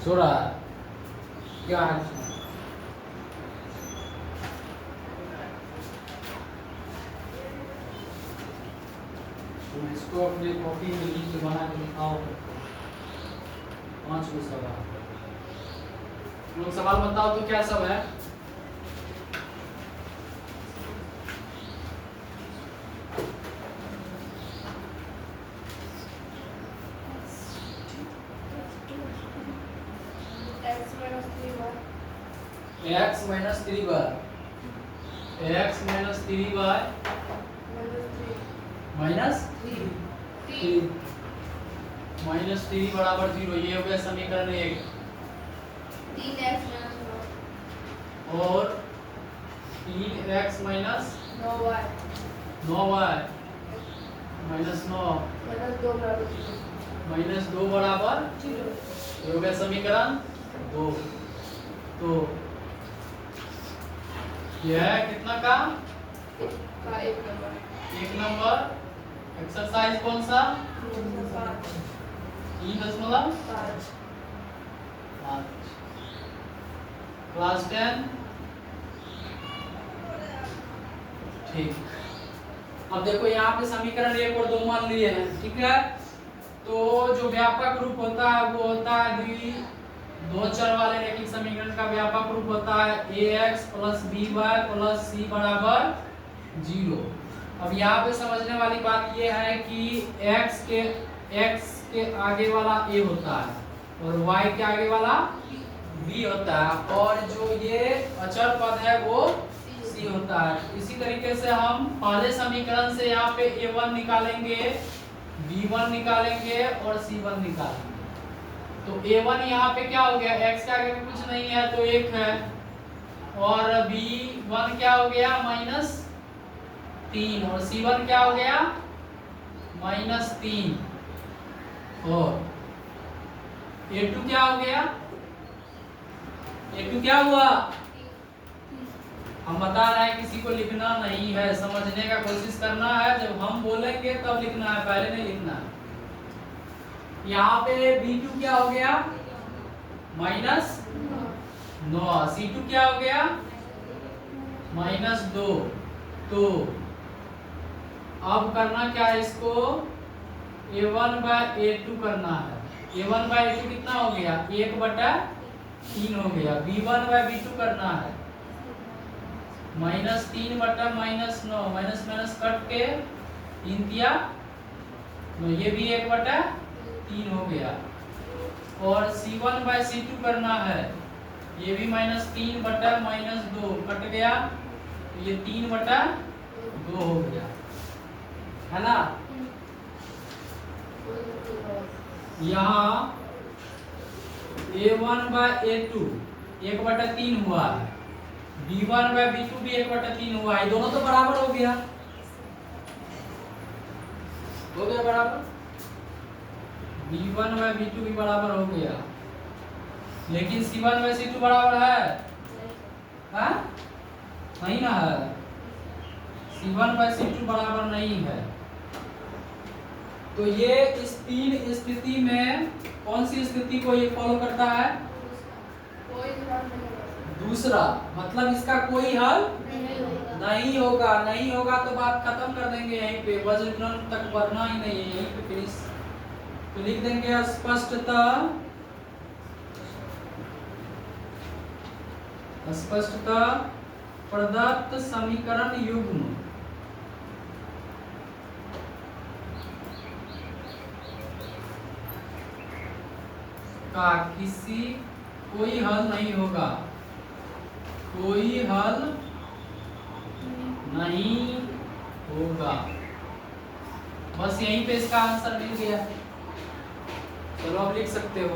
जोड़ा क्या है? तुम इसको अपने कॉपी में लिख के बना के लिखाओ। 5 गो सवाल। तुम लोग सवाल बताओ तो क्या सब है? x माइनस 3 बार x माइनस 3 बार माइनस 3 माइनस 3 बराबर 0। ये हो गया समीकरण 1। 3x और 3x minus 9y 9y minus 9 minus 2 बराबर 0। ये हो गया समीकरण 2। तो यह है कितना का? का 1 नंबर। 1 नंबर। एक्सरसाइज कौन सा? 3.5 क्लास 10। ठीक। अब देखो यहाँ पे समीकरण 1 और 2 मान लिए हैं, ठीक है। तो जो व्यापक रूप होता है वो होता है दो चर वाले रैखिक समीकरण का व्यापक रूप होता है ax plus by plus c बराबर 0। अब यहाँ पे समझने वाली बात ये है कि x के आगे वाला a होता है और y के आगे वाला b होता है, और जो ये अचर पद है वो c होता है। इसी तरीके से हम पहले समीकरण से यहाँ पे a1 निकालेंगे, b1 निकालेंगे और c1 निकालेंगे। तो a1 यहाँ पे क्या हो गया? x के आगे में कुछ नहीं है तो 1 है, और b1 क्या हो गया? माइनस 3, और c1 क्या हो गया? माइनस 3, और a2 क्या हो गया? a2 क्या हुआ? हम बता रहे हैं किसी को लिखना नहीं है, समझने का कोशिश करना है। जब हम बोलेंगे तब लिखना है, पहले नहीं लिखना है। यहाँ पे b2 क्या हो गया? माइनस 9। c2 क्या हो गया? माइनस 2। तो अब करना क्या है? इसको a1 बाय a2 करना है। a1 बाय a2 कितना हो गया? 1/3 हो गया। b1 बाय b2 करना है माइनस 3 बटा माइनस 9, माइनस माइनस कट के 3 दिया, ये भी 1/3 हो गया। और c1 बाय c2 करना है, ये भी -3 बटा -2 कट गया, तो ये 3/2 हो गया, है ना। यहाँ a1 बाय a2 1/3 हुआ है, b1 बाय b2 भी 1/3 हुआ है, दोनों तो बराबर हो गया बराबर। b1 बाय b2 भी बराबर हो गया, लेकिन c1 बाय c2 बराबर है? हाँ? नहीं ना है। c1 बाय c2 बराबर नहीं है। तो ये इस 3 स्थिति में कौन सी स्थिति को ये फॉलो करता है? दूसरा, मतलब इसका कोई हल नहीं होगा। नहीं होगा तो बात खत्म कर देंगे यहीं पे, वज्र गुणन तक बढ़ना ही नहीं है, यहीं पे फिनिश। तो लिख देंगे स्पष्टतः प्रदत्त समीकरण युग्म का कोई हल नहीं होगा, कोई हल नहीं होगा। बस यहीं पे इसका आंसर मिल गया। चलो आप लिख सकते हो।